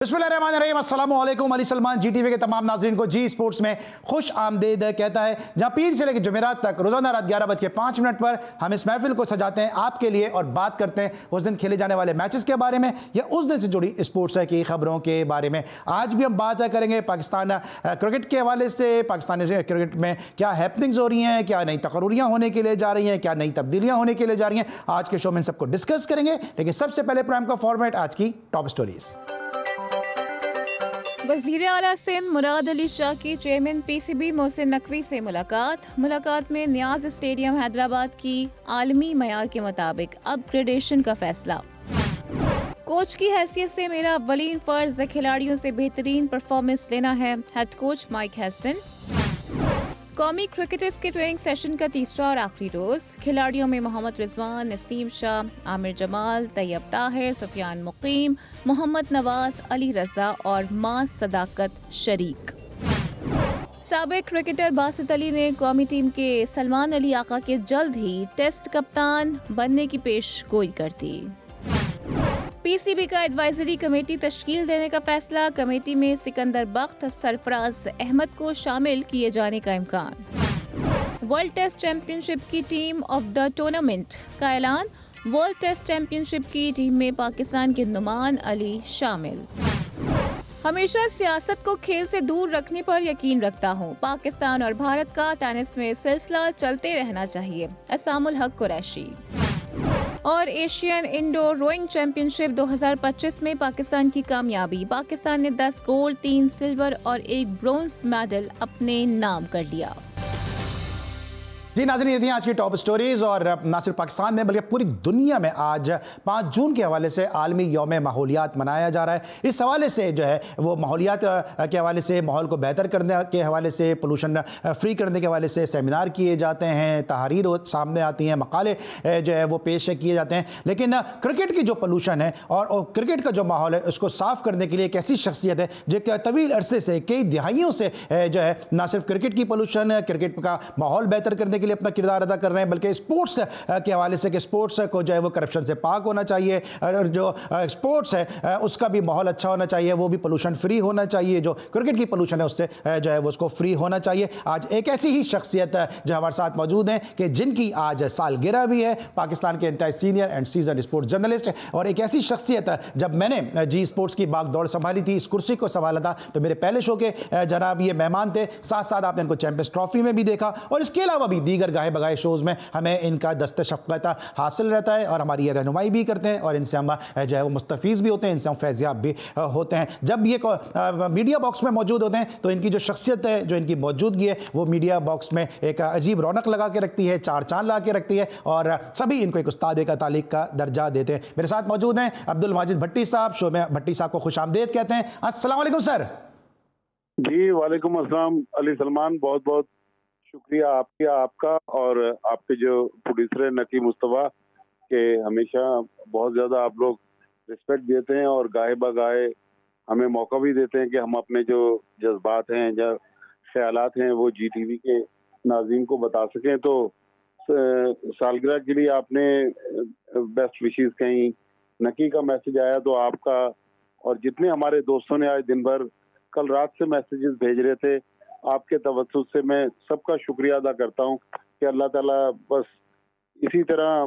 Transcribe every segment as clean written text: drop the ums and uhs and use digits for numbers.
बिस्मिल्लाहिर्रहमानिर्रहीम, अस्सलाम वालेकुम। अली सलमान जी टीवी के तमाम नाज़रीन को जी स्पोर्ट्स में खुश आमदीद कहता है, जहां पीर से लेकर जुमेरात तक रोजाना रात 11:05 पर हम इस महफिल को सजाते हैं आपके लिए और बात करते हैं उस दिन खेले जाने वाले मैचेस के बारे में या उस दिन से जुड़ी स्पोर्ट्स की खबरों के बारे में। आज भी हम बात करेंगे पाकिस्तान क्रिकेट के हवाले से, पाकिस्तानी क्रिकेट में क्या हैपनिंग्स हो रही हैं, क्या नई तकरूरियाँ होने के लिए जा रही हैं, क्या नई तब्दीलियाँ होने के लिए जा रही हैं। आज के शो में इन सबको डिस्कस करेंगे, लेकिन सबसे पहले प्रोग्राम का फॉर्मेट आज की टॉप स्टोरीज। वज़ीर आला सिंध मुराद अली शाह की चेयरमैन पीसीबी मोहसिन नकवी से मुलाकात में न्याज स्टेडियम हैदराबाद की आलमी मयार के मुताबिक अपग्रेडेशन का फैसला। कोच की हैसियत से मेरा अव्वलीन फर्ज खिलाड़ियों से बेहतरीन परफॉर्मेंस लेना है, हेड कोच माइक हैसन। कौमी क्रिकेटर्स के ट्रेनिंग सेशन का तीसरा और आखिरी रोज, खिलाड़ियों में मोहम्मद रिजवान, नसीम शाह, आमिर जमाल, तैयब ताहिर, सुफियान मुकीम, मोहम्मद नवाज, अली रजा और मां सदाकत शरीक। साबिक क्रिकेटर बासित अली ने कौमी टीम के सलमान अली आका के जल्द ही टेस्ट कप्तान बनने की पेशगोई कर दी। पीसीबी का एडवाइजरी कमेटी तश्कील देने का फैसला, कमेटी में सिकंदर बख्त, सरफराज अहमद को शामिल किए जाने का इम्कान। वर्ल्ड टेस्ट चैंपियनशिप की टीम ऑफ द टूर्नामेंट का ऐलान, वर्ल्ड टेस्ट चैंपियनशिप की टीम में पाकिस्तान के नुमान अली शामिल। हमेशा सियासत को खेल से दूर रखने पर यकीन रखता हूँ, पाकिस्तान और भारत का टेनिस में सिलसिला चलते रहना चाहिए, असामुल हक कुरैशी। और एशियन इंडोर रोइंग चैंपियनशिप 2025 में पाकिस्तान की कामयाबी, पाकिस्तान ने 10 गोल्ड, 3 सिल्वर और 1 ब्रोंज मेडल अपने नाम कर लिया। जी नाज़रीन, ये थी आज की टॉप स्टोरीज। और ना सिर्फ पाकिस्तान में बल्कि पूरी दुनिया में आज 5 जून के हवाले से आलमी यौम माहौलियात मनाया जा रहा है। इस हवाले से जो है वो माहौलियात के हवाले से, माहौल को बेहतर करने के हवाले से, पोल्यूशन फ्री करने के हवाले से सेमिनार किए जाते हैं, तहरीर सामने आती हैं, मकाले जो है वो पेश किए जाते हैं। लेकिन क्रिकेट की जो पोल्यूशन है और क्रिकेट का जो माहौल है उसको साफ करने के लिए एक ऐसी शख्सियत है जो तवील अरसे से, कई दिहाइयों से जो है ना सिर्फ क्रिकेट की पोल्यूशन, क्रिकेट का माहौल बेहतर करने के लिए अपना किरदार अदा कर रहे हैं, बल्कि स्पोर्ट्स के हवाले से कि स्पोर्ट्स को जो है वो करप्शन से पाक होना चाहिए और जो स्पोर्ट्स है उसका भी माहौल अच्छा होना चाहिए, वो भी पोल्यूशन फ्री होना चाहिए। जो क्रिकेट की पोल्यूशन है उससे जो है वो उसको फ्री होना चाहिए। आज एक ऐसी ही शख्सियत जो हमारे साथ मौजूद हैं कि जिनकी आज सालगिरह भी है, पाकिस्तान के इंतहाई senior and season sports journalist, और एक ऐसी शख्सियत जब मैंने जी स्पोर्ट्स की बागदौड़ संभाली थी, इस कुर्सी को संभाला था, तो मेरे पहले शो के जनाब ये मेहमान थे। साथ साथ आपने इनको चैंपियंस ट्रॉफी में भी देखा और इसके अलावा भी दीगर गाहे बगाए शोज़ में हमें इनका दस्ते शफ़क़त हासिल रहता है और हमारी ये रहनुमाई भी करते हैं और इनसे हम जो है वो मुस्तफ़ीज़ भी होते हैं, इनसे हम फैज़याब भी होते हैं। जब ये मीडिया बॉक्स में मौजूद होते हैं तो इनकी जो शख्सियत है, जो इनकी मौजूदगी है, वो मीडिया बॉक्स में एक अजीब रौनक लगा के रखती है, चार चांद लगा के रखती है और सभी इनको एक उस्ताद का तालीक का दर्जा देते हैं। मेरे साथ मौजूद हैं अब्दुल माजिद भट्टी साहब, शो में भट्टी साहब को खुश आमदीद कहते हैं। अस्सलाम वालेकुम सर। जी वालेकुम अस्सलाम अली सलमान, बहुत बहुत शुक्रिया आपका और आपके जो प्रोड्यूसर नकी मुस्तफ़ा के हमेशा बहुत ज़्यादा आप लोग रिस्पेक्ट देते हैं और गाहे बगाहे हमें मौका भी देते हैं कि हम अपने जो जज्बात हैं या ख्यालात हैं वो जी टीवी के नाज़रीन को बता सकें। तो सालगिरह के लिए आपने बेस्ट विशेस कहीं, नकी का मैसेज आया तो आपका और जितने हमारे दोस्तों ने आज दिन भर कल रात से मैसेजेस भेज रहे थे, आपके तवज्जुह से मैं सबका शुक्रिया अदा करता हूं कि अल्लाह ताला बस इसी तरह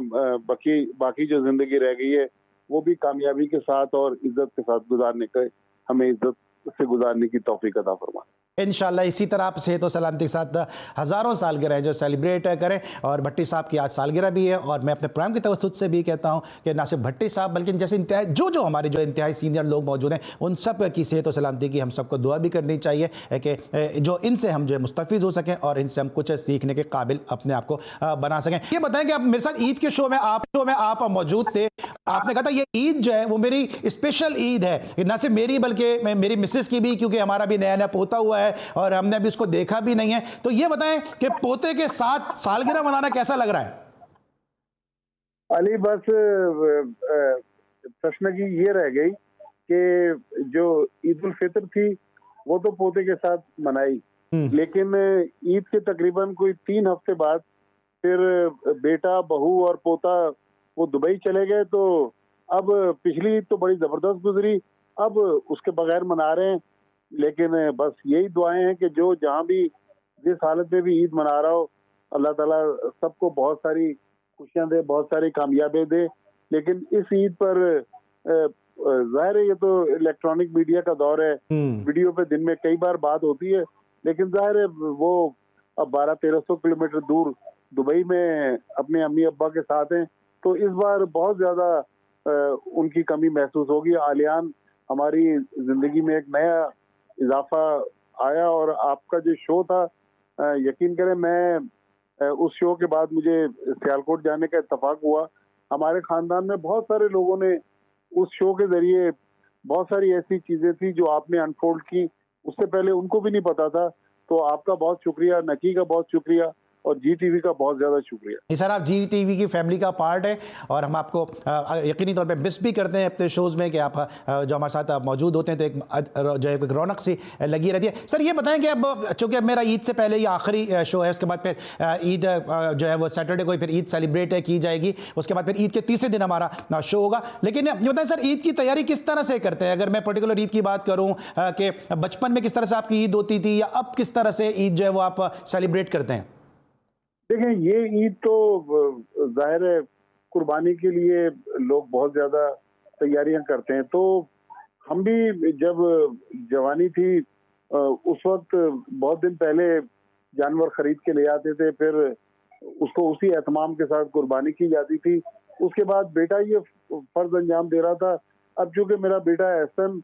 बाकी जो जिंदगी रह गई है वो भी कामयाबी के साथ और इज्जत के साथ गुजारने का, हमें इज्जत से गुजारने की तौफीक अता फरमाए। इंशाल्लाह इसी तरह आप सेहत और सलामती के साथ हज़ारों सालगिरह जो सेलिब्रेट करें। और भट्टी साहब की आज सालगिरह भी है और मैं अपने प्रोग्राम के तवज्जुह से भी कहता हूं कि ना सिर्फ भट्टी साहब बल्कि जैसे जो हमारे जो इंतहाई सीनियर लोग मौजूद हैं उन सब की सेहत और सलामती की हम सबको दुआ भी करनी चाहिए कि जो इनसे हम जो है मुस्तफ़ीज़ हो सकें और इनसे हम कुछ सीखने के काबिल अपने आप को बना सकें। ये बताएं कि आप मेरे साथ ईद के शो में आप मौजूद थे, आपने कहा था ये ईद जो है वो मेरी स्पेशल ईद है, ना सिर्फ मेरी बल्कि मेरी मिसेस की भी, क्योंकि हमारा भी नया नया पोता हुआ है और हमने अभी उसको देखा भी नहीं है। तो ये बताएं कि पोते के साथ सालगिरह मनाना कैसा लग रहा है? अली बस प्रश्न की ये रह गई कि जो ईद उल फितर थी वो तो पोते के साथ मनाई, लेकिन ईद के तकरीबन कोई 3 हफ्ते बाद फिर बेटा, बहू और पोता वो दुबई चले गए। तो अब पिछली ईद तो बड़ी जबरदस्त गुजरी, अब उसके बगैर मना रहे हैं। लेकिन बस यही दुआएं हैं कि जो जहाँ भी जिस हालत में भी ईद मना रहा हो, अल्लाह ताला सबको बहुत सारी खुशियां दे, बहुत सारी कामयाबी दे। लेकिन इस ईद पर जाहिर है ये तो इलेक्ट्रॉनिक मीडिया का दौर है, वीडियो पे दिन में कई बार बात होती है, लेकिन जाहिर है वो अब 1200-1300 किलोमीटर दूर दुबई में अपने अम्मी अब्बा के साथ हैं, तो इस बार बहुत ज्यादा उनकी कमी महसूस होगी। आलियान हमारी जिंदगी में एक नया इजाफा आया, और आपका जो शो था, यकीन करें मैं उस शो के बाद मुझे सियालकोट जाने का इत्तेफाक हुआ। हमारे खानदान में बहुत सारे लोगों ने उस शो के जरिए बहुत सारी ऐसी चीजें थी जो आपने अनफोल्ड की, उससे पहले उनको भी नहीं पता था। तो आपका बहुत शुक्रिया, नकी का बहुत शुक्रिया, और जी टीवी का बहुत ज़्यादा शुक्रिया। जी सर, आप जी टीवी की फैमिली का पार्ट है और हम आपको यकीनी तौर पे मिस भी करते हैं अपने शोज़ में कि आप जो हमारे साथ मौजूद होते हैं, तो एक जो है एक रौनक सी लगी रहती है। सर ये बताएं कि अब चूँकि अब मेरा ईद से पहले ये आखिरी शो है, उसके बाद फिर ईद जो है वो सैटरडे को फिर ईद सेलिब्रेट की जाएगी, उसके बाद फिर ईद के तीसरे दिन हमारा शो होगा। लेकिन ये बताएं सर, ईद की तैयारी किस तरह से करते हैं? अगर मैं पर्टिकुलर ईद की बात करूँ कि बचपन में किस तरह से आपकी ईद होती थी, या अब किस तरह से ईद जो है वो आप सेलिब्रेट करते हैं? देखें, ये ईद तो जाहिर है कुर्बानी के लिए लोग बहुत ज्यादा तैयारियां करते हैं। तो हम भी जब जवानी थी उस वक्त बहुत दिन पहले जानवर खरीद के ले आते थे, फिर उसको उसी एहतमाम के साथ कुर्बानी की जाती थी। उसके बाद बेटा ये फर्ज अंजाम दे रहा था। अब चूंकि मेरा बेटा एहसन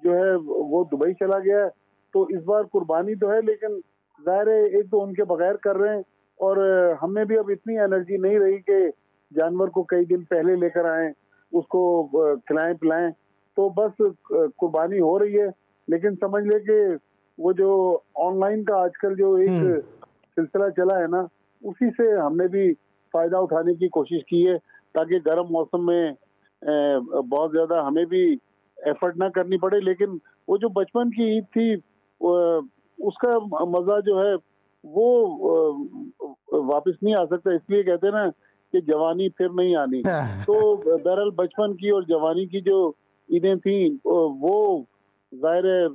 जो है वो दुबई चला गया है, तो इस बार कुर्बानी तो है, लेकिन जाहिर है एक तो उनके बगैर कर रहे हैं, और हमें भी अब इतनी एनर्जी नहीं रही कि जानवर को कई दिन पहले लेकर आएं, उसको खिलाएं पिलाएं। तो बस कुर्बानी हो रही है। लेकिन समझ ले कि वो जो ऑनलाइन का आजकल जो एक सिलसिला चला है ना, उसी से हमने भी फायदा उठाने की कोशिश की है, ताकि गर्म मौसम में बहुत ज्यादा हमें भी एफर्ट ना करनी पड़े। लेकिन वो जो बचपन की ईद थी उसका मजा जो है वो वापस नहीं आ सकता। इसलिए कहते हैं ना कि जवानी फिर नहीं आनी। तो बहरहाल बचपन की और जवानी की जो ईदें थी वो जाहिर है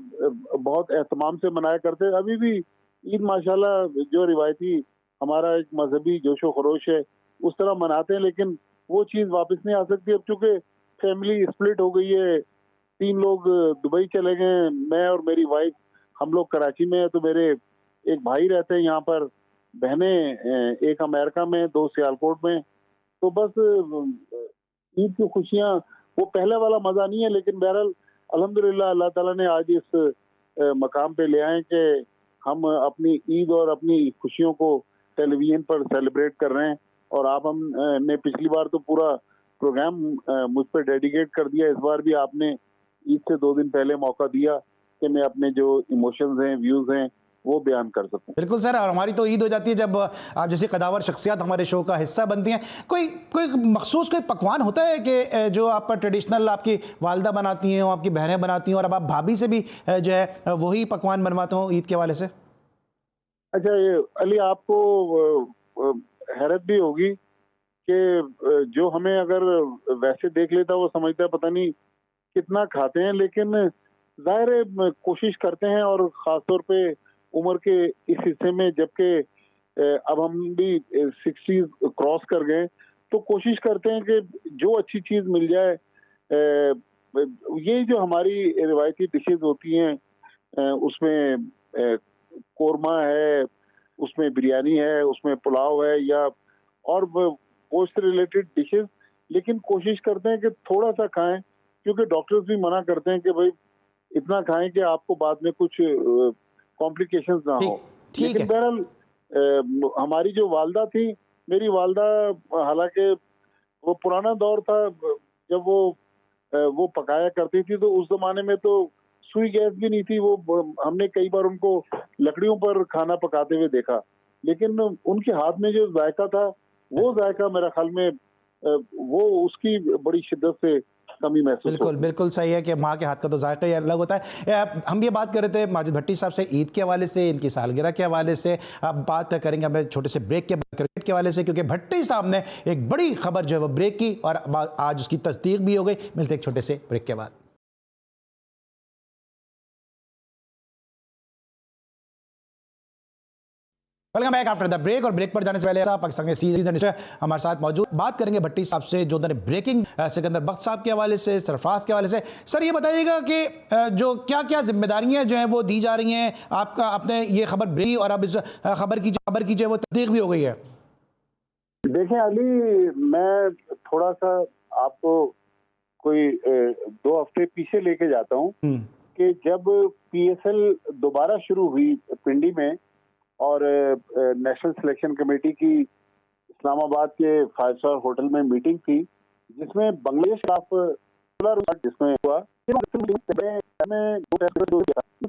बहुत एहतमाम से मनाया करते हैं। अभी भी ईद माशाल्लाह जो रिवायती हमारा एक मजहबी जोशो खरोश है उस तरह मनाते हैं, लेकिन वो चीज़ वापस नहीं आ सकती। अब चूंकि फैमिली स्प्लिट हो गई है, 3 लोग दुबई चले गए, मैं और मेरी वाइफ हम लोग कराची में है, तो मेरे एक भाई रहते हैं यहाँ पर, बहनें एक अमेरिका में, 2 सियालकोट में। तो बस ईद की खुशियाँ वो पहले वाला मजा नहीं है, लेकिन बहरहाल अल्हम्दुलिल्लाह अल्लाह ताला ने आज इस मकाम पे ले आए कि हम अपनी ईद और अपनी खुशियों को टेलीविजन पर सेलिब्रेट कर रहे हैं। और आप ने पिछली बार तो पूरा प्रोग्राम मुझ पर डेडिकेट कर दिया, इस बार भी आपने ईद से 2 दिन पहले मौका दिया कि मैं अपने जो इमोशंस हैं, व्यूज हैं, वो बयान कर सकूं। बिल्कुल सर, और हमारी तो ईद हो जाती है जब आप जैसे कदावर शख्सियत हमारे शो का हिस्सा बनती हैं। कोई मखसूस कोई पकवान होता है कि जो आप ट्रेडिशनल आपकी वालदा बनाती हैं, आपकी बहनें बनाती हैं, और अब आप भाभी से भी जो है वही पकवान बनवाते हो ईद के हवाले से? अच्छा, ये अली आपको हैरत भी होगी कि जो हमें अगर वैसे देख लेता वो समझता है पता नहीं कितना खाते हैं, लेकिन जाहिर है कोशिश करते हैं। और ख़ासतौर पे उम्र के इस हिस्से में, जबकि अब हम भी 60 क्रॉस कर गए, तो कोशिश करते हैं कि जो अच्छी चीज़ मिल जाए। ये जो हमारी रिवायती डिशेज होती हैं उसमें कोरमा है, उसमें बिरयानी है, उसमें पुलाव है, या और गोश्त रिलेटेड डिशेज, लेकिन कोशिश करते हैं कि थोड़ा सा खाएं, क्योंकि डॉक्टर्स भी मना करते हैं कि भाई इतना खाएं कि आपको बाद में कुछ कॉम्प्लिकेशंस ना हो। लेकिन बहरहाल हमारी जो वालदा थी, मेरी वालदा, हालांकि वो पुराना दौर था जब वो पकाया करती थी, तो उस जमाने में तो सुई गैस भी नहीं थी। वो हमने कई बार उनको लकड़ियों पर खाना पकाते हुए देखा, लेकिन उनके हाथ में जो जायका था, वो जायका मेरा ख्याल में वो उसकी बड़ी शिद्दत से कमी महसूस। बिल्कुल सही है कि माँ के हाथ का तो जायका ही अलग होता है। हम ये बात कर रहे थे माजिद भट्टी साहब से ईद के हवाले से, इनकी सालगिरह के हवाले से। अब बात करेंगे हमें छोटे से ब्रेक के क्रिकेट के हवाले से, क्योंकि भट्टी साहब ने एक बड़ी खबर जो है वो ब्रेक की और आज उसकी तस्दीक भी हो गई। मिलते एक छोटे से ब्रेक के बाद। Welcome back after the break. और ब्रेक पर जाने से पहले पाकिस्तान के सीनियर जर्नलिस्ट हमारे साथ मौजूद, बात करेंगे भट्टी साहब से जो उन्होंने ब्रेकिंग सिकंदर बख्त साहब के हवाले से, सरफराज के हवाले से। सर ये बताइएगा कि जो क्या क्या जिम्मेदारियां जो हैं वो दी जा रही हैं, आपका आपने ये खबर ब्रेकी और अब इस खबर की जो है वो तस्दीक भी हो गई है। देखें अली, मैं थोड़ा सा आपको कोई 2 हफ्ते पीछे लेके जाता हूँ कि जब पीएसएल दोबारा शुरू हुई पिंडी में और नेशनल सिलेक्शन कमेटी की इस्लामाबाद के 5 स्टार होटल में मीटिंग थी, जिसमें बांग्लादेश खिलाफ जिसमें हुआ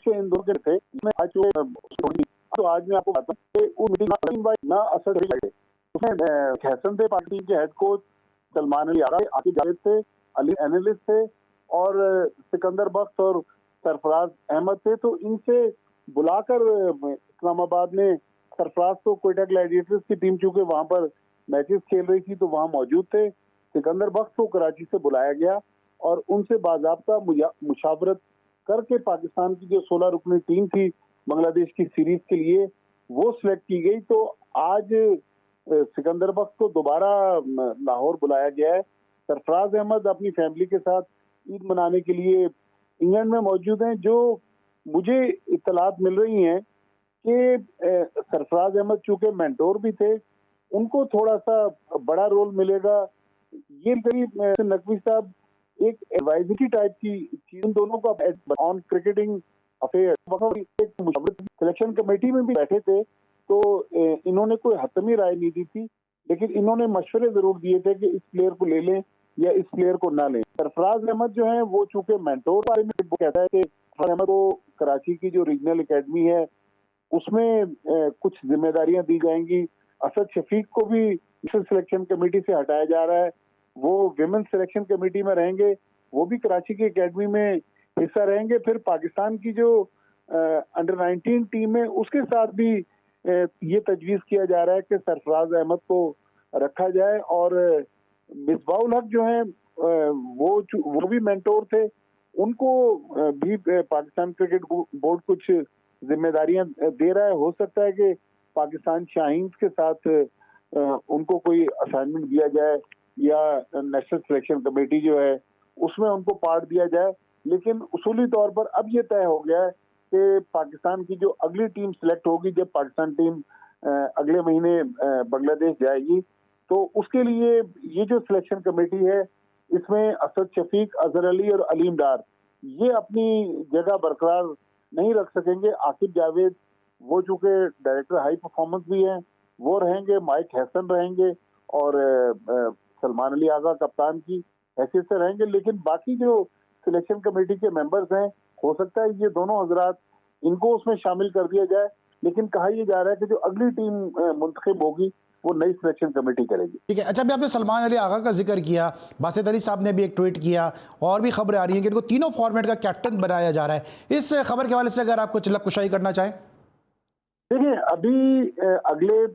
इन दो के थे, आज तो आज मैं आपको बताता हूँ कि वो मीटिंग ना असर उसमें हसन थे, पार्टी के हेड कोच सलमान अली आगा, आकिब जावेद थे, अली एनालिस्ट थे और सिकंदर बख्त और सरफराज अहमद थे। तो इनसे बुलाकर इस्लामाबाद में, सरफराज तो कोयटा ग्लैडिएटर्स की टीम चूंकि वहां पर मैचेस खेल रही थी तो वहां मौजूद थे, सिकंदर बख्त को कराची से बुलाया गया और उनसे बाज़ाब्ता मुशावरत करके पाकिस्तान की जो 16 रुकनी टीम थी बांग्लादेश की सीरीज के लिए वो सिलेक्ट की गई। तो आज सिकंदर बख्त को दोबारा लाहौर बुलाया गया है। सरफराज अहमद अपनी फैमिली के साथ ईद मनाने के लिए इंग्लैंड में मौजूद हैं। जो मुझे इत्तलात मिल रही हैं कि सरफराज अहमद चूंकि मेंटोर भी थे, उनको थोड़ा सा बड़ा रोल मिलेगा। ये करीब नकवी साहब एक एडवाइजरी टाइप की चीज, दोनों का on cricketing affair selection committee में भी बैठे थे, तो इन्होंने कोई हतमी राय नहीं दी थी, लेकिन इन्होंने मशवरे जरूर दिए थे कि इस प्लेयर को ले लें या इस प्लेयर को ना लें। सरफराज अहमद जो है वो चूंकि मेंटोर बारे में वो कहता है कि सरफराज अहमद को कराची की जो रीजनल एकेडमी है उसमें कुछ जिम्मेदारियां दी जाएंगी। असद शफीक को भी सिलेक्शन कमेटी से हटाया जा रहा है, वो विमेन सिलेक्शन कमेटी में रहेंगे, वो भी कराची की एकेडमी में हिस्सा रहेंगे। फिर पाकिस्तान की जो अंडर 19 टीम है उसके साथ भी ये तजवीज किया जा रहा है कि सरफराज अहमद को रखा जाए। और मिसबाउल हक जो है वो भी मेंटोर थे, उनको भी पाकिस्तान क्रिकेट बोर्ड कुछ जिम्मेदारियां दे रहा है। हो सकता है कि पाकिस्तान शाहीन के साथ उनको कोई असाइनमेंट दिया जाए या नेशनल सिलेक्शन कमेटी जो है उसमें उनको पार्ट दिया जाए। लेकिन उसूली तौर पर अब ये तय हो गया है कि पाकिस्तान की जो अगली टीम सिलेक्ट होगी, जब पाकिस्तान टीम अगले महीने बांग्लादेश जाएगी, तो उसके लिए ये जो सिलेक्शन कमेटी है इसमें असद शफीक, अजहर अली और अलीम डार ये अपनी जगह बरकरार नहीं रख सकेंगे। आकिब जावेद वो चूंकि डायरेक्टर हाई परफॉर्मेंस भी हैं वो रहेंगे, माइक हसन रहेंगे और सलमान अली आगा कप्तान की हैसियत से रहेंगे। लेकिन बाकी जो सिलेक्शन कमेटी के मेंबर्स हैं, हो सकता है ये दोनों हजरात इनको उसमें शामिल कर दिया जाए, लेकिन कहा यह जा रहा है कि जो अगली टीम मुंतखब होगी वो नई सिलेक्शन कमेटी करेगी। ठीक है, अच्छा अभी आपने सलमान अली आगा का जिक्र किया, बासित अली साहब ने भी एक ट्वीट किया और भी खबरें आ रही हैं कि इनको तीनों फॉर्मेट का कैप्टन बनाया जा रहा है। इस खबर के हवाले से अगर आपको चिल्लक कुशाई करना चाहें। देखिए, अभी अगले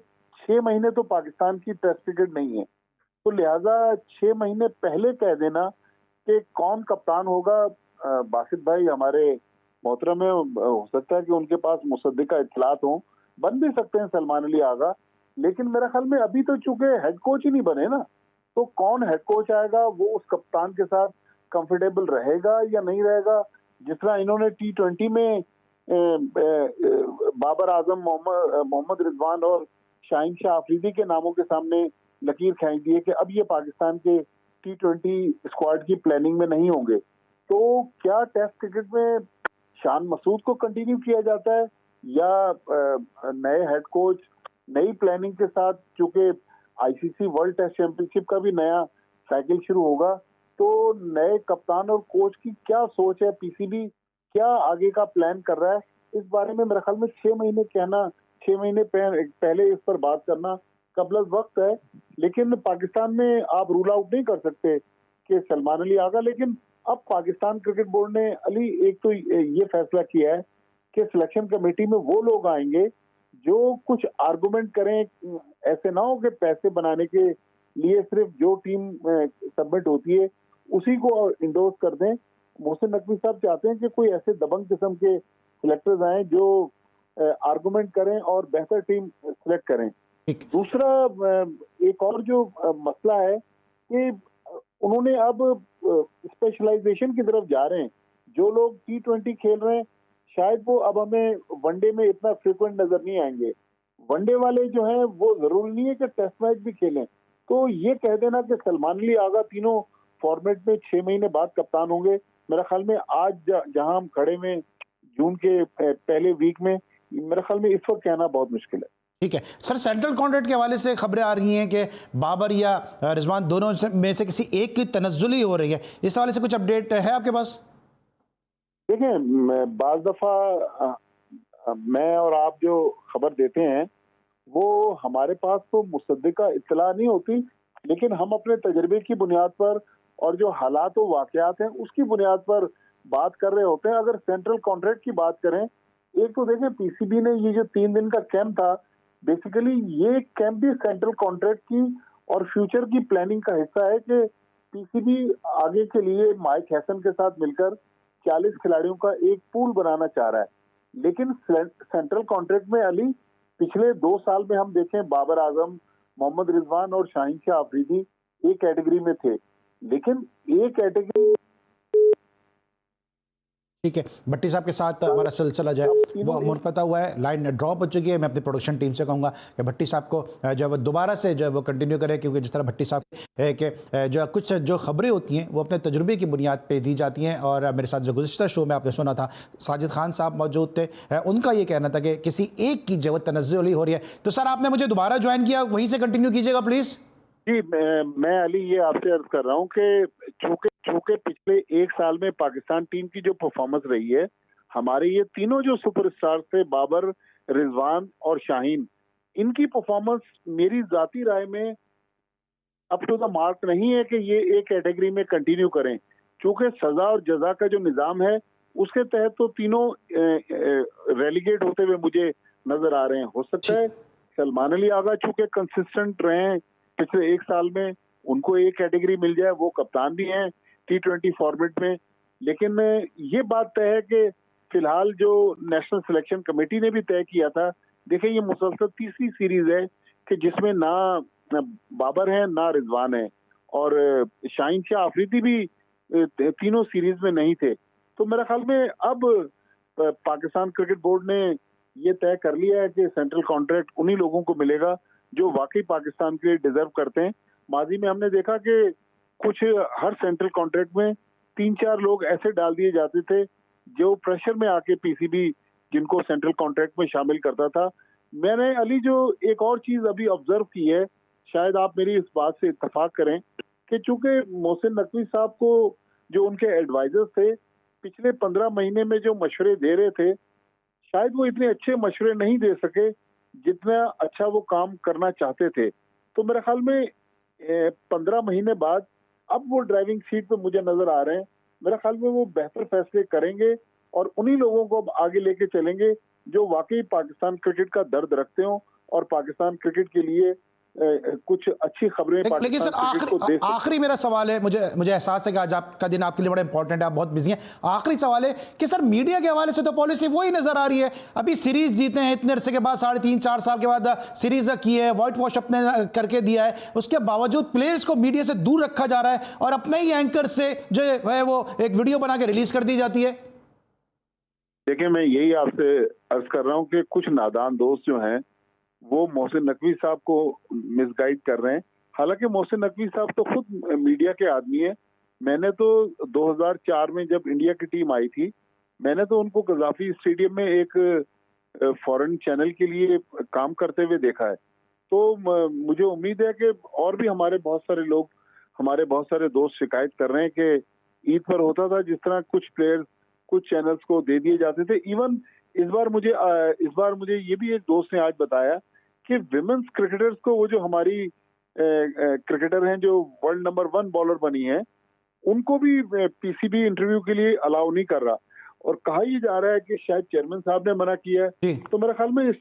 6 महीने तो पाकिस्तान की टेस्ट क्रिकेट नहीं है, तो लिहाजा 6 महीने पहले कह देना कि कौन कप्तान होगा, बासित भाई हमारे मोहतरम है, हो सकता है कि उनके पास मुसद्दिका इत्तलात हो, बन भी सकते हैं सलमान अली आगा। लेकिन मेरे ख्याल में अभी तो चूंकि हेड कोच ही नहीं बने ना, तो कौन हेड कोच आएगा वो उस कप्तान के साथ कंफर्टेबल रहेगा या नहीं रहेगा। जिस तरह इन्होंने T20 में बाबर आजम, मोहम्मद रिजवान और शाहीन शाह अफरीदी के नामों के सामने लकीर खींच दी है कि अब ये पाकिस्तान के T20 स्क्वाड की प्लानिंग में नहीं होंगे, तो क्या टेस्ट क्रिकेट में शान मसूद को कंटिन्यू किया जाता है या नए हेड कोच नई प्लानिंग के साथ, चूंकि आईसीसी वर्ल्ड टेस्ट चैंपियनशिप का भी नया साइकिल शुरू होगा, तो नए कप्तान और कोच की क्या सोच है, पीसीबी क्या आगे का प्लान कर रहा है, इस बारे में मेरे ख्याल में 6 महीने कहना, 6 महीने पहले इस पर बात करना कबल वक्त है। लेकिन पाकिस्तान में आप रूल आउट नहीं कर सकते कि सलमान अली आगा। लेकिन अब पाकिस्तान क्रिकेट बोर्ड ने अली एक तो ये फैसला किया है कि सिलेक्शन कमेटी में वो लोग आएंगे जो कुछ आर्गुमेंट करें, ऐसे ना हो कि पैसे बनाने के लिए सिर्फ जो टीम सबमिट होती है उसी को इंडोर्स कर दें। मोहसिन नकवी साहब चाहते हैं कि कोई ऐसे दबंग किस्म के सिलेक्टर्स आए जो आर्गुमेंट करें और बेहतर टीम सिलेक्ट करें। ठीक। दूसरा एक और जो मसला है कि उन्होंने अब स्पेशलाइजेशन की तरफ जा रहे हैं। जो लोग T20 खेल रहे हैं शायद वो अब हमें वनडे में इतना फ्रिक्वेंट नजर नहीं आएंगे। वनडे वाले जो हैं वो जरूरी नहीं है कि टेस्ट मैच भी खेलें। तो ये कह देना कि सलमान अली आगा तीनों फॉर्मेट में 6 महीने बाद कप्तान होंगे, मेरा ख्याल में आज जहां हम खड़े में जून के पहले वीक में, मेरे ख्याल में इस वक्त कहना बहुत मुश्किल है। ठीक है सर, सेंट्रल कॉन्ट्रैक्ट के हवाले से खबरें आ रही हैं कि बाबर या रिजवान दोनों में से किसी एक की तनज़्ज़ुली हो रही है, इस हवाले से कुछ अपडेट है आपके पास? देखें, बाज दफा मैं और आप जो खबर देते हैं वो हमारे पास तो मुसद्दिका इत्तला नहीं होती, लेकिन हम अपने तजर्बे की बुनियाद पर और जो हालात व वाकयात हैं उसकी बुनियाद पर बात कर रहे होते हैं। अगर सेंट्रल कॉन्ट्रैक्ट की बात करें, एक तो देखें पीसीबी ने ये जो 3 दिन का कैंप था, बेसिकली ये कैंप भी सेंट्रल कॉन्ट्रैक्ट की और फ्यूचर की प्लानिंग का हिस्सा है कि पीसीबी आगे के लिए माइक हैसन के साथ मिलकर 40 खिलाड़ियों का एक पूल बनाना चाह रहा है। लेकिन सेंट्रल कॉन्ट्रैक्ट में अली पिछले 2 साल में हम देखें बाबर आजम, मोहम्मद रिजवान और शाहीन शाह अफरीदी एक कैटेगरी में थे, लेकिन एक कैटेगरी। ठीक है, भट्टी साहब के साथ हमारा सिलसिला जो है वो मुनक़ता हुआ है, लाइन ड्रॉप हो चुकी है। मैं अपनी प्रोडक्शन टीम से कहूँगा कि भट्टी साहब को जो है वो दोबारा से जो है वो कंटिन्यू करें, क्योंकि जिस तरह भट्टी साहब है कि जो कुछ जो खबरें होती हैं वो अपने तजुर्बे की बुनियाद पे दी जाती हैं। और मेरे साथ जो गुज़िश्ता शो में आपने सुना था साजिद खान साहब मौजूद थे, उनका ये कहना था कि किसी एक की जो तनज़्ज़ुली हो रही है। तो सर आपने मुझे दोबारा ज्वाइन किया, वहीं से कंटिन्यू कीजिएगा प्लीज़। जी, मैं अली ये आपसे अर्ज कर रहा हूँ कि चूंकि पिछले 1 साल में पाकिस्तान टीम की जो परफॉर्मेंस रही है, हमारे ये तीनों जो सुपरस्टार थे बाबर, रिजवान और शाहीन, इनकी परफॉर्मेंस मेरी जाती राय में अप टू द मार्क नहीं है कि ये एक कैटेगरी में कंटिन्यू करें। क्योंकि सजा और जजा का जो निजाम है उसके तहत तो तीनों रेलीगेट होते हुए मुझे नजर आ रहे हैं। हो सकता है सलमान अली आगा चूंकि कंसिस्टेंट रहे हैं पिछले 1 साल में, उनको एक कैटेगरी मिल जाए, वो कप्तान भी हैं T20 फॉर्मेट में। लेकिन ये बात तय है कि फिलहाल जो नेशनल सिलेक्शन कमेटी ने भी तय किया था, देखिए ये मुसलसल तीसरी सीरीज है कि जिसमें ना बाबर है ना रिजवान है, और शाहीन शाह अफरीदी भी तीनों सीरीज में नहीं थे। तो मेरे ख्याल में अब पाकिस्तान क्रिकेट बोर्ड ने ये तय कर लिया है कि सेंट्रल कॉन्ट्रैक्ट उन्हीं लोगों को मिलेगा जो वाकई पाकिस्तान के लिए डिजर्व करते हैं। माजी में हमने देखा कि कुछ हर सेंट्रल कॉन्ट्रैक्ट में 3-4 लोग ऐसे डाल दिए जाते थे जो प्रेशर में आके पीसीबी जिनको सेंट्रल कॉन्ट्रैक्ट में शामिल करता था। मैंने अली जो एक और चीज अभी ऑब्जर्व की है, शायद आप मेरी इस बात से इत्तेफाक करें कि चूंकि मोहसिन नकवी साहब को जो उनके एडवाइजर्स थे पिछले 15 महीने में जो मशवरे दे रहे थे, शायद वो इतने अच्छे मशवरे नहीं दे सके जितना अच्छा वो काम करना चाहते थे। तो मेरे ख्याल में 15 महीने बाद अब वो ड्राइविंग सीट पे मुझे नजर आ रहे हैं। मेरे ख्याल में वो बेहतर फैसले करेंगे और उन्हीं लोगों को अब आगे लेके चलेंगे जो वाकई पाकिस्तान क्रिकेट का दर्द रखते हो और पाकिस्तान क्रिकेट के लिए कुछ अच्छी खबरें। लेकिन सर आखिरी मेरा सवाल है, मुझे एहसास है कि आज आपका दिन आपके लिए बड़ा इंपॉर्टेंट है, आप बहुत बिजी हैं। आखिरी सवाल है कि सर मीडिया के हवाले से तो पॉलिसी वही नजर आ रही है, अभी सीरीज जीते हैं इतने अरसे के बाद, 3.5-4 साल के बाद सीरीज की है, व्हाइट वॉश अपने करके दिया है, उसके बावजूद प्लेयर्स को मीडिया से दूर रखा जा रहा है और अपने ही एंकर से जो है वो एक वीडियो बना के रिलीज कर दी जाती है। देखिए मैं यही आपसे अर्ज कर रहा हूँ कि कुछ नादान दोस्त जो हैं वो मोहसिन नकवी साहब को मिसगाइड कर रहे हैं। हालांकि मोहसिन नकवी साहब तो खुद मीडिया के आदमी है। मैंने तो 2004 में जब इंडिया की टीम आई थी, मैंने तो उनको कजाफी स्टेडियम में एक फॉरेन चैनल के लिए काम करते हुए देखा है। तो मुझे उम्मीद है कि और भी हमारे बहुत सारे लोग, हमारे बहुत सारे दोस्त शिकायत कर रहे हैं कि ईद पर होता था जिस तरह कुछ प्लेयर्स कुछ चैनल्स को दे दिए जाते थे। इवन इस बार मुझे ये भी एक दोस्त ने आज बताया कि विमेंस क्रिकेटर्स को, वो जो हमारी क्रिकेटर हैं जो वर्ल्ड नंबर 1 बॉलर बनी है, उनको भी पीसीबी इंटरव्यू के लिए अलाउ नहीं कर रहा। और कहा यह जा रहा है कि शायद चेयरमैन साहब ने मना किया है। तो मेरे ख्याल में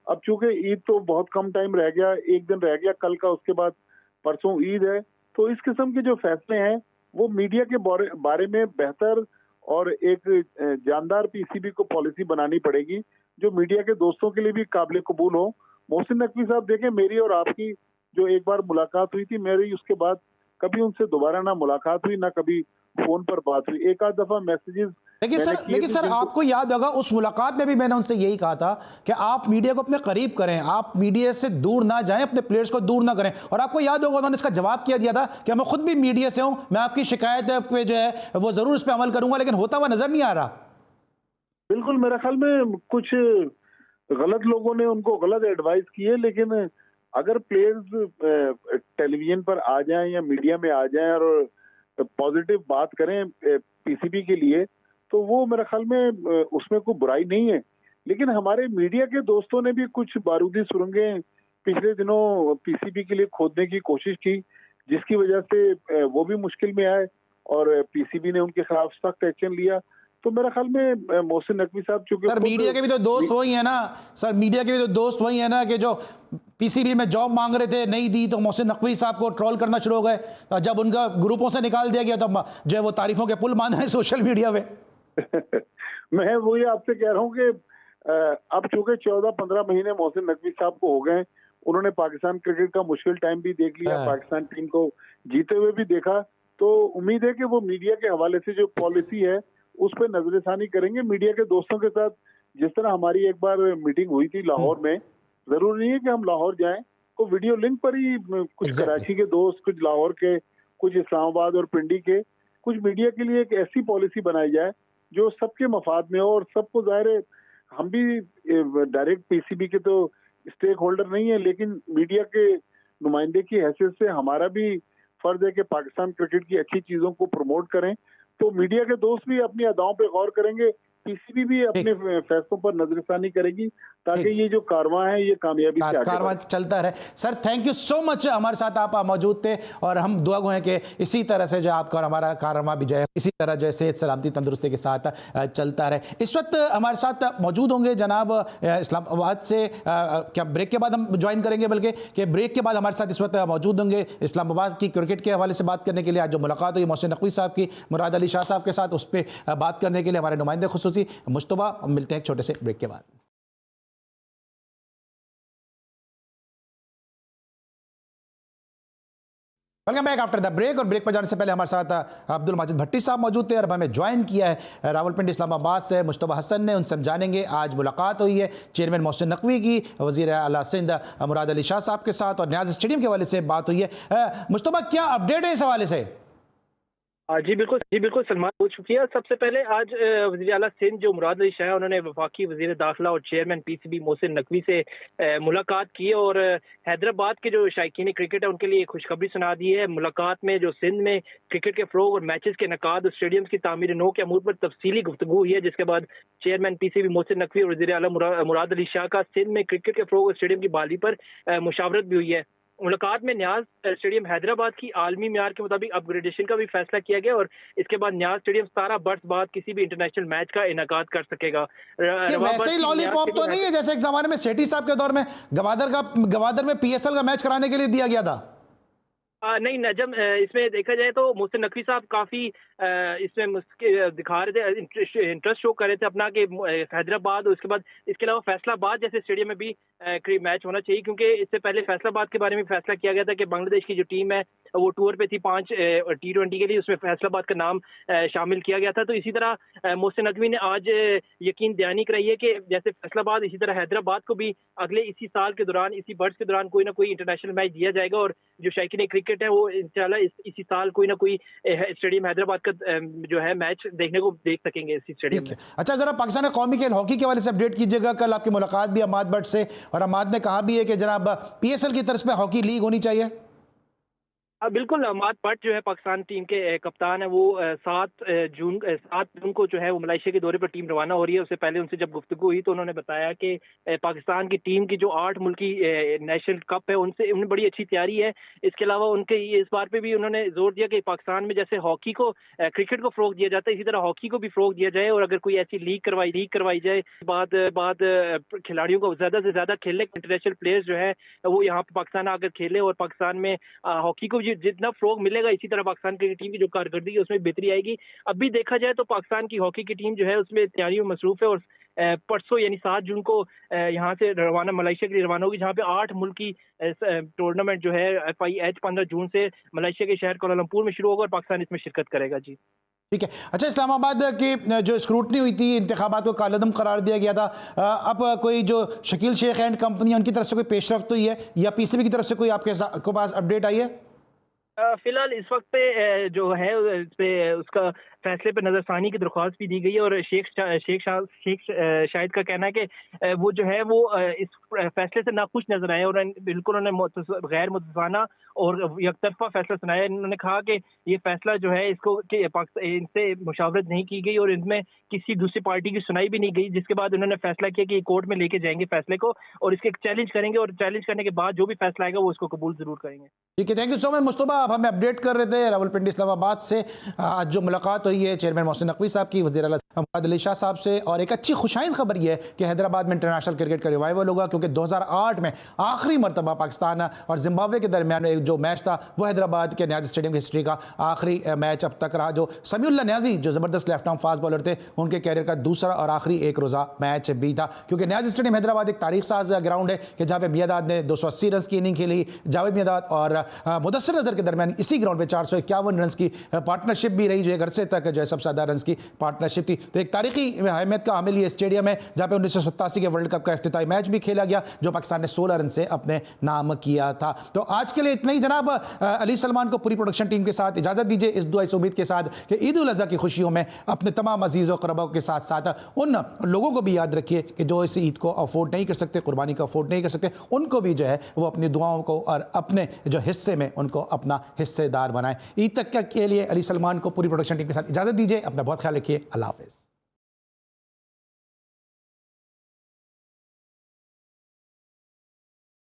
अब चूंकि ईद तो बहुत कम टाइम रह गया, एक दिन रह गया कल का, उसके बाद परसों ईद है, तो इस किस्म के जो फैसले हैं वो मीडिया के बारे में बेहतर और एक जानदार पीसीबी को पॉलिसी बनानी पड़ेगी जो मीडिया के दोस्तों के लिए भी काबिल कबूल हो। मोहसिन नकवी साहब देखें, मेरी और आपकी जो एक बार मुलाकात हुई थी, मेरी उसके बाद कभी उनसे दोबारा ना मुलाकात हुई, ना कभी फोन पर बात हुई। एक आध दफा मैसेजेस लेकिन सर आपको याद होगा उस मुलाकात में भी मैंने उनसे यही कहा था कि आप मीडिया को अपने करीब करें, आप मीडिया से दूर ना जाएं, अपने प्लेयर्स को दूर ना करें। और आपको याद होगा उन्होंने इसका जवाब क्या दिया था कि मैं खुद भी मीडिया से हूं, मैं आपकी शिकायत पे जो है वो जरूर इस पर अमल करूंगा, लेकिन होता हुआ नजर नहीं आ रहा। बिल्कुल, मेरे ख्याल में कुछ गलत लोगों ने उनको गलत एडवाइस की है, लेकिन अगर प्लेयर्स टेलीविजन पर आ जाएं या मीडिया में आ जाएं और पॉजिटिव बात करें पीसीबी के लिए, तो वो मेरे ख्याल में उसमें कोई बुराई नहीं है। लेकिन हमारे मीडिया के दोस्तों ने भी कुछ बारूदी सुरंगें पिछले दिनों पीसीबी के लिए खोदने की कोशिश की, जिसकी वजह से वो भी मुश्किल में आए और पीसीबी ने उनके खिलाफ सख्त एक्शन लिया। तो मेरे ख्याल में मोहसिन नकवी साहब चूंकि सर मीडिया के भी तो दोस्त वही है ना, सर मीडिया के भी तो दोस्त वही है ना कि जो पीसीबी में जॉब मांग रहे थे, नहीं दी तो मोहसिन नकवी साहब को ट्रोल करना शुरू हो गए। तो जब उनका ग्रुपों से निकाल दिया गया तो जो है वो तारीफों के पुल बांध रहे हैं सोशल मीडिया पे। मैं वही आपसे कह रहा हूँ कि अब चूंकि 14-15 महीने मोहसिन नकवी साहब को हो गए, उन्होंने पाकिस्तान क्रिकेट का मुश्किल टाइम भी देख लिया, पाकिस्तान टीम को जीते हुए भी देखा। तो उम्मीद है कि वो मीडिया के हवाले से जो पॉलिसी है उस पर नजरसानी करेंगे। मीडिया के दोस्तों के साथ जिस तरह हमारी एक बार मीटिंग हुई थी लाहौर में, जरूरी नहीं है कि हम लाहौर जाएं, तो वीडियो लिंक पर ही कुछ कराची के दोस्त, कुछ लाहौर के, कुछ इस्लामाबाद और पिंडी के, कुछ मीडिया के लिए एक ऐसी पॉलिसी बनाई जाए जो सबके मफाद में हो। और सबको जाहिर है, हम भी डायरेक्ट पीसीबी के तो स्टेक होल्डर नहीं है, लेकिन मीडिया के नुमाइंदे की हैसियत से हमारा भी फर्ज है कि पाकिस्तान क्रिकेट की अच्छी चीजों को प्रमोट करें। तो मीडिया के दोस्त भी अपनी अदाओं पे गौर करेंगे, पीसीबी भी अपने फैसलों पर नजरसानी करेगी, ताकि ये जो कारवां है ये कामयाबी से आगे कारवां चलता रहे। Sir thank you so much, हमारे साथ आप मौजूद थे और हम दुआ गो हैं कि इसी तरह से जो आपका और हमारा कारवां भी जो है इसी तरह जो है सेहत सलामती तंदुरुस्ती के साथ चलता रहे। इस वक्त हमारे साथ मौजूद होंगे जनाब इस्लामाबाद से, क्या ब्रेक के बाद हम ज्वाइन करेंगे, बल्कि कि ब्रेक के बाद हमारे साथ इस वक्त मौजूद होंगे इस्लामाबाद की क्रिकेट के हवाले से बात करने के लिए। आज जो मुलाकात हुई मोहसिन नकवी साहब की मुराद अली शाह साहब के साथ, उस पर बात करने के लिए हमारे नुमाइंदे खुसूसी मुश्तबा। मिलते हैं एक छोटे से ब्रेक के बाद। Welcome back after the break. और ब्रेक पर जाने से पहले हमारे साथ अब्दुल माजिद भट्टी साहब मौजूद थे और हमें ज्वाइन किया है रावलपिंडी इस्लामाबाद से मुश्तबा हसन ने। उनसे हम जानेंगे आज मुलाकात हुई है चेयरमैन मोहसिन नकवी की वज़ीर आला सिंध मुराद अली शाह साहब के साथ और न्याज स्टेडियम के हवाले से बात हुई है। मुश्तबा क्या अपडेट है इस हवाले से? जी बिल्कुल सलमान, बहुत शुक्रिया। सबसे पहले आज वज़ीर आला सिंध जो मुराद अली शाह, उन्होंने वफाकी वज़ीर दाखिला और चेयरमैन पीसीबी मोहसिन नकवी से मुलाकात की और हैदराबाद के जो शायकीन क्रिकेट है उनके लिए खुशखबरी सुना दी है। मुलाकात में जो सिंध में क्रिकेट के फ़रोग़ और मैचेस के इनेकाद और स्टेडियम की तामीर नौ के अमूर पर तफसीली गुफ्तगू हुई है, जिसके बाद चेयरमैन पीसीबी मोहसिन नकवी और वज़ीर आला मुराद अली शाह का सिंध में क्रिकेट के फ़रोग़ और स्टेडियम की बहाली पर मुशावरत भी हुई है। मुलाकात में न्याज स्टेडियम हैदराबाद की आलमी म्यार के मुताबिक अपग्रेडेशन का भी फैसला किया गया और इसके बाद न्याज स्टेडियम 17 बरस बाद किसी भी इंटरनेशनल मैच का इनेकाद कर सकेगा। वैसे ही लॉलीपॉप तो नहीं है जैसे एक जमाने में सेठी साहब के दौर में गवादर में पीएसएल का मैच कराने के लिए दिया गया था। नहीं नजम, इसमें देखा जाए तो मोहसिन नकवी साहब काफ़ी इसमें दिखा रहे थे, इंटरेस्ट शो कर रहे थे अपना कि हैदराबाद और उसके बाद इसके अलावा फैसलाबाद जैसे स्टेडियम में भी मैच होना चाहिए, क्योंकि इससे पहले फैसलाबाद के बारे में फैसला किया गया था कि बांग्लादेश की जो टीम है वो टूर पे थी 5 T20 के लिए, उसमें फैसलाबाद का नाम शामिल किया गया था। तो इसी तरह मोहसिन नकवी ने आज यकीन दहानी कराई है कि जैसे फैसलाबाद इसी तरह हैदराबाद को भी अगले इसी साल के दौरान, इसी बर्स के दौरान कोई ना कोई इंटरनेशनल मैच दिया जाएगा और जो शायकीन क्रिकेट है वो इंशाल्लाह इसी साल कोई ना कोई स्टेडियम हैदराबाद का जो है मैच देखने को देख सकेंगे इसी स्टेडियम में। अच्छा, जरा पाकिस्तान कौमी खेल हॉकी के हवाले से अपडेट कीजिएगा। कल आपकी मुलाकात भी अमाद भट्ट से और अमाद ने कहा भी है कि जनाब पीएसएल की तरफ से हॉकी लीग होनी चाहिए। बिल्कुल, अमाद भट्ट जो है पाकिस्तान टीम के कप्तान है, वो 7 जून को जो है वो मलेशिया के दौरे पर टीम रवाना हो रही है। उससे पहले उनसे जब गुफ्तगू हुई तो उन्होंने बताया कि पाकिस्तान की टीम की जो 8 मुल्की नेशनल कप है उनमें बड़ी अच्छी तैयारी है। इसके अलावा उनके इस बार पे भी उन्होंने जोर दिया कि पाकिस्तान में जैसे हॉकी को क्रिकेट को फ़रोग़ दिया जाता है, इसी तरह हॉकी को भी फ़रोग़ दिया जाए और अगर कोई ऐसी लीग करवाई जाए बाद खिलाड़ियों को ज़्यादा से ज़्यादा खेलने, इंटरनेशनल प्लेयर्स जो है वो यहाँ पर पाकिस्तान आकर खेले और पाकिस्तान में हॉकी को जितना फ्रोग मिलेगा इसी तरह पाकिस्तान क्रिकेट टीम की जो कारकर्दगी है उसमें बेहतरी आएगी। अभी देखा जाए तो पाकिस्तान की हॉकी की टीम जो है उसमें तैयारियों में मसरूफ है और परसों यानी 7 जून को यहाँ से रवाना मलेशिया के लिए रवाना होगी, जहाँ पे 8 मुल्क की टूर्नामेंट जो है FIH 15 जून से मलेशिया के शहर कोलालमपुर में शुरू होगा और पाकिस्तान इसमें शिरकत करेगा जी। ठीक है। अच्छा, इस्लामाबाद की जो स्क्रूटनी हुई थी, इंतखाबात को कालेदम करार दिया गया था, अब कोई जो शकील शेख एंड कंपनी उनकी तरफ से कोई पेशरफ्त हुई है या PCB की तरफ से कोई आपके पास अपडेट आई है? फिलहाल इस वक्त पे जो है इस पे उसका फैसले पे नजरसानी की दरख्वास्त भी दी गई है और शेख शाहिद का कहना है कि वो जो है वो इस फैसले से नाखुश नजर आए और बिल्कुल उन्होंने गैर मुतज़ाना और यकतरफा फैसला सुनाया। इन्होंने कहा कि ये फैसला जो है इसको इनसे मुशावरत नहीं की गई और इनमें किसी दूसरी पार्टी की सुनाई भी नहीं गई, जिसके बाद उन्होंने फैसला किया कि कोर्ट में लेके जाएंगे फैसले को और इसके चैलेंज करेंगे और चैलेंज करने के बाद जो भी फैसला आएगा वो उसको कबूल जरूर करेंगे। ठीक है, thank you so much Mustafa. आप हमें अपडेट कर रहे थे रावलपिंडी इस्लामाबाद से। आज जो मुलाकात हुई है चेयरमैन मोहसिन नकवी साहब की वज़ीर आला मुराद अली शाह साहब से, और एक अच्छी खुशाइन खबर यह है कि हैदराबाद में इंटरनेशनल क्रिकेट का रिवाइवल होगा, क्योंकि 2008 में आखिरी मरतबा पाकिस्तान और जिम्बाब्वे के दरमियान एक जो मैच था वो हैदराबाद के न्याजी स्टेडियम की हिस्ट्री का आखिरी मैच अब तक रहा। जो समीउल्लाह न्याजी जो ज़बरदस्त लेफ्ट आर्म फास्ट बॉलर थे, उनके कैरियर का दूसरा और आखिरी एक रोज़ा मैच भी था, क्योंकि न्याजी स्टेडियम हैदराबाद एक तारीख साज ग्राउंड है कि जहाँ पे मियादाद ने 280 रन की इनिंग खेली। जावेद मियादाद और मुदस्सिर नज़र के दरमियान इसी ग्राउंड पे 451 रन की पार्टनरशिप भी रही, जो एक अरसे तक जो है सबसे ज़्यादा रन की पार्टनरशिप थी। तो एक तारीखी अहमियत का हामिल ये स्टेडियम है, जहाँ पे 1987 के वर्ल्ड कप का इफ्तिताई मैच भी खेला गया, जो पाकिस्तान ने 16 रन से अपने नाम किया था। तो आज के लिए इतना ही जनाब। अली सलमान को पूरी प्रोडक्शन टीम के साथ इजाज़त दीजिए इस दुआ इस उम्मीद के साथ कि ईद उल अज़हा की खुशियों में अपने तमाम अजीज़ और क़रबा के साथ साथ उन लोगों को भी याद रखिए कि जो इस ईद को अफोर्ड नहीं कर सकते, कुर्बानी को अफोर्ड नहीं कर सकते, उनको भी जो है वो अपनी दुआओं को और अपने जो हिस्से में उनको अपना हिस्सेदार बनाएं। ईद तक के लिए अली सलमान को पूरी प्रोडक्शन टीम के साथ इजाज़त दीजिए। अपना बहुत ख्याल रखिए। अल्लाह हाफ़िज़।